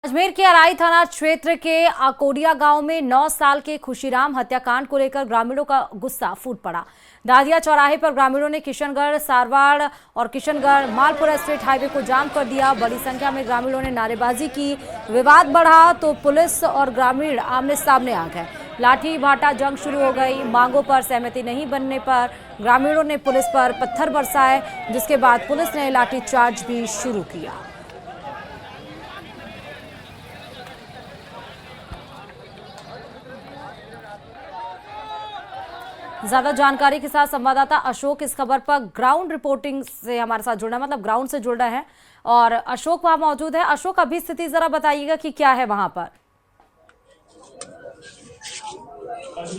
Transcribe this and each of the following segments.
अजमेर के अराई थाना क्षेत्र के आकोडिया गांव में 9 साल के खुशीराम हत्याकांड को लेकर ग्रामीणों का गुस्सा फूट पड़ा। दादिया चौराहे पर ग्रामीणों ने किशनगढ़ सारवाड़ और किशनगढ़ मालपुरा स्टेट हाईवे को जाम कर दिया। बड़ी संख्या में ग्रामीणों ने नारेबाजी की। विवाद बढ़ा तो पुलिस और ग्रामीण आमने सामने आ गए। लाठी भाटा जंग शुरू हो गई। मांगों पर सहमति नहीं बनने पर ग्रामीणों ने पुलिस पर पत्थर बरसाए, जिसके बाद पुलिस ने लाठीचार्ज भी शुरू किया। ज्यादा जानकारी के साथ संवाददाता अशोक इस खबर पर ग्राउंड रिपोर्टिंग से हमारे साथ जुड़ा, मतलब ग्राउंड से जुड़ रहा है और अशोक वहां मौजूद है। अशोक, अभी स्थिति जरा बताइएगा कि क्या है वहां पर।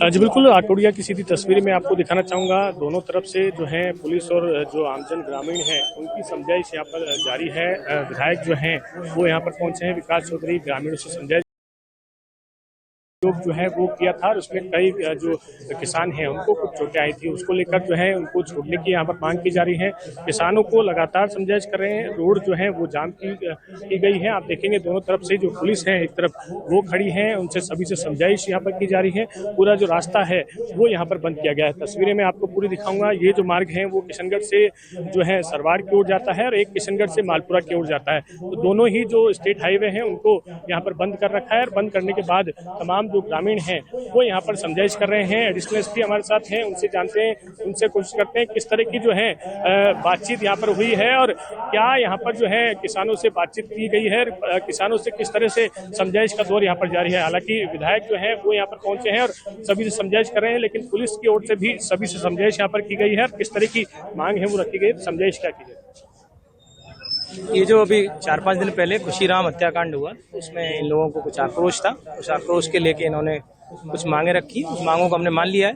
जी बिल्कुल, आकोडिया की सीधी तस्वीर में आपको दिखाना चाहूंगा। दोनों तरफ से जो है पुलिस और जो आमजन ग्रामीण हैं उनकी समझाइश यहाँ पर जारी है। विधायक जो हैं वो यहाँ पर पहुंचे हैं। विकास चौधरी ग्रामीणों से समझाइश जो है वो किया था और उसमें कई जो किसान हैं उनको कुछ चोटें आई थी, उसको लेकर जो है उनको छोड़ने की यहाँ पर मांग की जा रही है। किसानों को लगातार समझाइश कर रहे हैं। रोड जो है वो जाम की गई है। आप देखेंगे दोनों तरफ से जो पुलिस है एक तरफ वो खड़ी है, उनसे सभी से समझाइश यहाँ पर की जा रही है। पूरा जो रास्ता है वो यहाँ पर बंद किया गया है। तस्वीरें मैं आपको पूरी दिखाऊंगा। ये जो मार्ग है वो किशनगढ़ से जो है सरवाड़ की ओर जाता है और एक किशनगढ़ से मालपुरा की ओर जाता है। तो दोनों ही जो स्टेट हाईवे हैं उनको यहाँ पर बंद कर रखा है और बंद करने के बाद तमाम जो ग्रामीण हैं वो यहाँ पर समझाइश कर रहे हैं। एडिशनल एसपी हमारे साथ हैं, उनसे जानते हैं, उनसे कोशिश करते हैं किस तरह की जो है बातचीत यहाँ पर हुई है और क्या यहाँ पर जो है किसानों से बातचीत की गई है, किसानों से किस तरह से समझाइश का दौर यहाँ पर जारी है। हालांकि विधायक जो है वो यहाँ पर पहुंचे हैं और सभी से समझाइश कर रहे हैं, लेकिन पुलिस की ओर से भी सभी से समझाइश यहाँ पर की गई है। किस तरह की मांग है वो रखी गई, समझाइश क्या की गई। ये जो अभी 4-5 दिन पहले खुशीराम हत्याकांड हुआ, उसमें इन लोगों को कुछ आक्रोश था। उस आक्रोश के लेके इन्होंने कुछ मांगे रखी। उस मांगों को हमने मान लिया है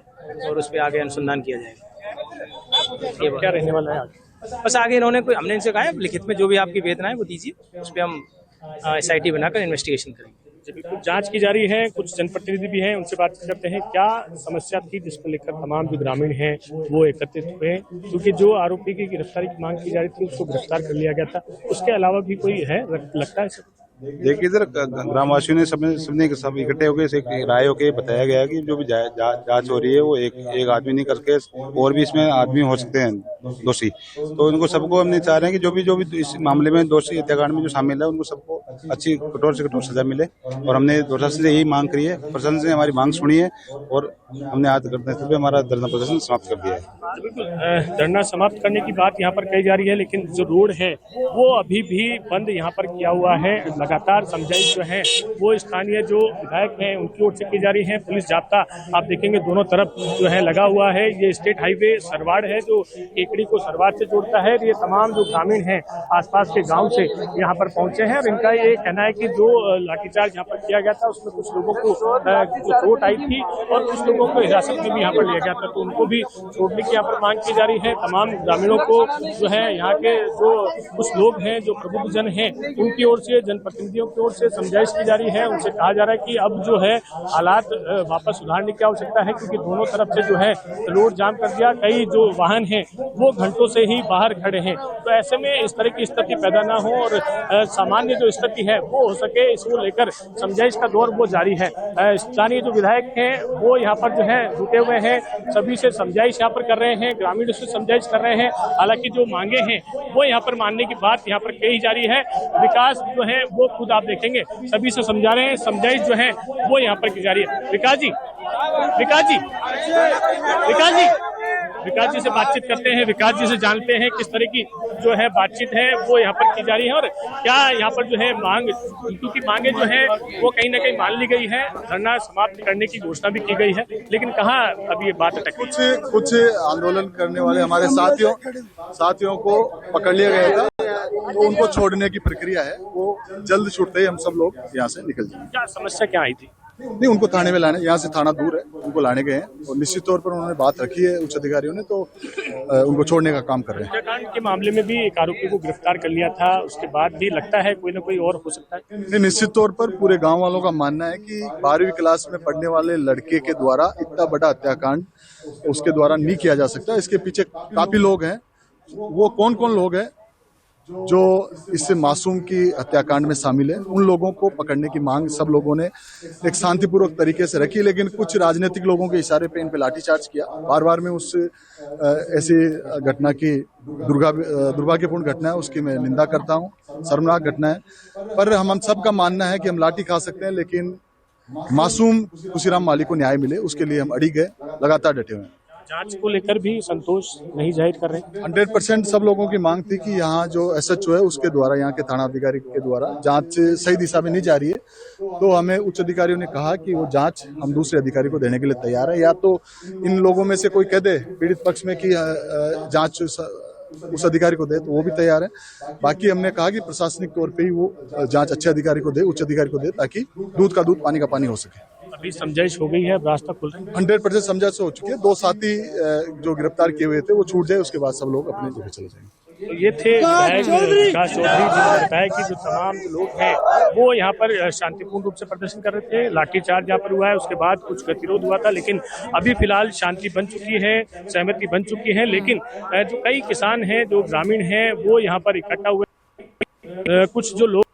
और उस पर आगे अनुसंधान किया जाएगा। ये क्या रहने वाला है आगे? बस आगे इन्होंने हमने इनसे कहा है लिखित में जो भी आपकी वेदना है वो दीजिए, उस पर हम SIT बनाकर इन्वेस्टिगेशन करेंगे। बिल्कुल जांच की जा रही है। कुछ जनप्रतिनिधि भी हैं, उनसे बात करते हैं क्या समस्या थी जिसको लेकर तमाम जो ग्रामीण हैं वो एकत्रित हुए, क्योंकि जो आरोपी की गिरफ्तारी की मांग की जा रही थी उसको गिरफ्तार कर लिया गया था। उसके अलावा भी कोई है लगता है? देखिए इधर ग्रामवासियों ने सबने सब इकट्ठे होकर राय होकर बताया गया कि जो भी जांच हो रही है वो एक आदमी नहीं करके और भी इसमें आदमी हो सकते हैं दोषी। तो उनको सबको हमने चाह रहे हैं कि जो भी इस मामले में दोषी हत्याकांड में जो शामिल है उनको सबको अच्छी कठोर से कठोर सजा मिले। और हमने प्रशासन से यही मांग करी है। प्रशासन ने हमारी मांग सुनी है और हमने आज करते हमारा धरना प्रदर्शन समाप्त कर दिया है। बिल्कुल, धरना समाप्त करने की बात यहाँ पर कही जा रही है, लेकिन जो रोड है वो अभी भी बंद यहाँ पर किया हुआ है। लगातार समझाइश जो है वो स्थानीय जो विधायक हैं उनकी ओर से की जा रही है। पुलिस जाब्ता आप देखेंगे दोनों तरफ जो है लगा हुआ है। ये स्टेट हाईवे सरवाड़ है जो केकड़ी को सरवाड़ से जोड़ता है। ये तमाम जो ग्रामीण हैं आसपास के गांव से यहाँ पर पहुंचे हैं और इनका ये कहना है कि जो लाठीचार्ज यहाँ पर किया गया था उसमें कुछ लोगों को चोट आई थी और कुछ लोगों को हिरासत में भी यहाँ पर लिया गया था, तो उनको भी छोड़ने की यहाँ पर मांग की जा रही है। तमाम ग्रामीणों को जो है यहाँ के जो कुछ लोग हैं जो प्रबुद्धजन हैं उनकी ओर से, जनप्रतिनिधियों की ओर से समझाइश की जा रही है। उनसे कहा जा रहा है कि अब जो है हालात वापस सुधारने की आवश्यकता है, क्योंकि दोनों तरफ से जो है रोड जाम कर दिया। कई जो वाहन हैं वो घंटों से ही बाहर खड़े हैं। तो ऐसे में इस तरह की स्थिति पैदा ना हो और सामान्य जो स्थिति है वो हो सके, इसको लेकर समझाइश का दौर वो जारी है। स्थानीय जो विधायक हैं वो यहाँ पर जो है जुटे हुए हैं, सभी से समझाइश यहाँ पर कर रहे हैं, ग्रामीणों से समझाइश कर रहे हैं। हालांकि जो मांगे हैं वो यहाँ पर मानने की बात यहाँ पर कही जा रही है। विकास जो है वो खुद आप देखेंगे सभी से समझा रहे हैं, समझाइश जो है वो यहाँ पर की जा रही है। विकास जी से बातचीत करते हैं, विकास जी से जानते हैं किस तरह की जो है बातचीत है वो यहाँ पर की जा रही है और क्या यहाँ पर जो है मांग, क्योंकि मांगे जो है वो कहीं ना कहीं मान ली गई है। धरना समाप्त करने की घोषणा भी की गई है, लेकिन कहाँ अभी ये बात अटकी। कुछ आंदोलन करने वाले हमारे साथियों को पकड़ लिया गया था, तो उनको छोड़ने की प्रक्रिया है। वो जल्द छूटते ही हम सब लोग यहाँ से निकल जाएंगे। क्या समस्या क्या आई थी? नहीं, उनको थाने में लाने, यहाँ से थाना दूर है, उनको लाने गए हैं और निश्चित तौर पर उन्होंने बात रखी है उच्च अधिकारियों ने, तो उनको छोड़ने का काम कर रहे हैं। हत्याकांड के मामले में भी एक आरोपी को गिरफ्तार कर लिया था, उसके बाद भी लगता है कोई ना कोई और हो सकता है। नहीं, निश्चित तौर पर पूरे गाँव वालों का मानना है कि 12वीं क्लास में पढ़ने वाले लड़के के द्वारा इतना बड़ा हत्याकांड उसके द्वारा नहीं किया जा सकता। इसके पीछे काफी लोग हैं। वो कौन कौन लोग हैं जो इससे मासूम की हत्याकांड में शामिल है, उन लोगों को पकड़ने की मांग सब लोगों ने एक शांतिपूर्वक तरीके से रखी, लेकिन कुछ राजनीतिक लोगों के इशारे पे इन पे लाठीचार्ज किया। बार बार में उस ऐसी घटना की दुर्भाग्यपूर्ण घटना है, उसकी मैं निंदा करता हूँ, शर्मनाक घटना है। पर हम सबका मानना है कि हम लाठी खा सकते हैं, लेकिन मासूम खुशीराम माली को न्याय मिले, उसके लिए हम अड़ी गए, लगातार डटे हुए हैं। जांच को लेकर भी संतोष नहीं जाहिर कर रहे हैं। 100% सब लोगों की मांग थी कि यहाँ जो SHO है उसके द्वारा, यहाँ के थाना अधिकारी के द्वारा जांच सही दिशा में नहीं जा रही है, तो हमें उच्च अधिकारियों ने कहा कि वो जांच हम दूसरे अधिकारी को देने के लिए तैयार है। या तो इन लोगों में से कोई कह दे पीड़ित पक्ष में कि जांच उस अधिकारी को दे, तो वो भी तैयार है। बाकी हमने कहा कि प्रशासनिक तौर पे ही वो जांच अच्छे अधिकारी को दे, उच्च अधिकारी को दे, ताकि दूध का दूध पानी का पानी हो सके। अभी समझाइश हो गई है, रास्ता खुल रहा है। 100% समझाइश हो चुकी है। 2 साथी जो गिरफ्तार किए हुए थे वो छूट जाए, उसके बाद सब लोग अपने जगह चले जाएंगे। तो ये थे विधायक विकास चौधरी, जिन्होंने बताया कि जो तमाम लोग हैं वो यहाँ पर शांतिपूर्ण रूप से प्रदर्शन कर रहे थे। लाठीचार्ज यहाँ पर हुआ है, उसके बाद कुछ गतिरोध हुआ था, लेकिन अभी फिलहाल शांति बन चुकी है, सहमति बन चुकी है। लेकिन जो कई किसान हैं, जो ग्रामीण हैं, वो यहाँ पर इकट्ठा हुए। कुछ जो लोग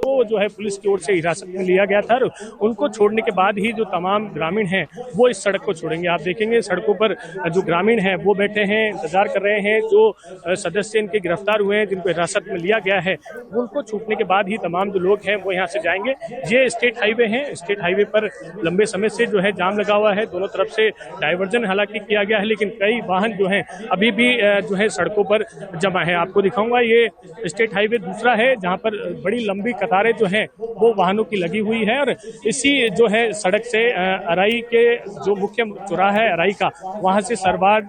वो जो है पुलिस की ओर से हिरासत में लिया गया था, उनको छोड़ने के बाद ही जो तमाम ग्रामीण हैं वो इस सड़क को छोड़ेंगे। आप देखेंगे सड़कों पर जो ग्रामीण हैं वो बैठे हैं, इंतजार कर रहे हैं। जो सदस्य इनके गिरफ्तार हुए हैं, जिनको हिरासत में लिया गया है, उनको छूटने के बाद ही तमाम जो लोग हैं वो यहाँ से जाएंगे। ये स्टेट हाईवे है, स्टेट हाईवे पर लंबे समय से जो है जाम लगा हुआ है। दोनों तरफ से डाइवर्जन हालांकि किया गया है, लेकिन कई वाहन जो हैं अभी भी जो है सड़कों पर जमा है। आपको दिखाऊंगा, ये स्टेट हाईवे दूसरा है, जहाँ पर बड़ी लंबी कतारें जो हैं वो वाहनों की लगी हुई है। और इसी जो है सड़क से अराई के जो मुख्य चौराहा है अराई का, वहां से सरवार,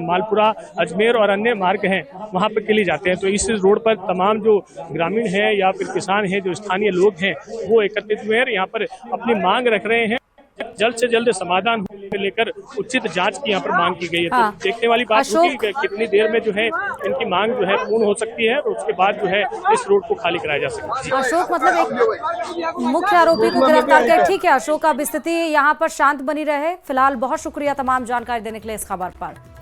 मालपुरा, अजमेर और अन्य मार्ग हैं, वहां पर के लिए जाते हैं। तो इस रोड पर तमाम जो ग्रामीण हैं या फिर किसान हैं, जो स्थानीय लोग हैं, वो एकत्रित हुए हैं, यहाँ पर अपनी मांग रख रहे हैं। जल्द से जल्द समाधान होने को लेकर उचित जांच की यहाँ पर मांग की गई है। हाँ। तो देखने वाली बात होगी कि कितनी देर में जो है इनकी मांग जो है पूर्ण हो सकती है, और उसके बाद जो है इस रोड को खाली कराया जा सकता है। अशोक, मतलब एक मुख्य आरोपी को गिरफ्तार कर, ठीक है अशोक, अब स्थिति यहाँ पर शांत बनी रहे। फिलहाल बहुत शुक्रिया तमाम जानकारी देने के लिए इस खबर पर।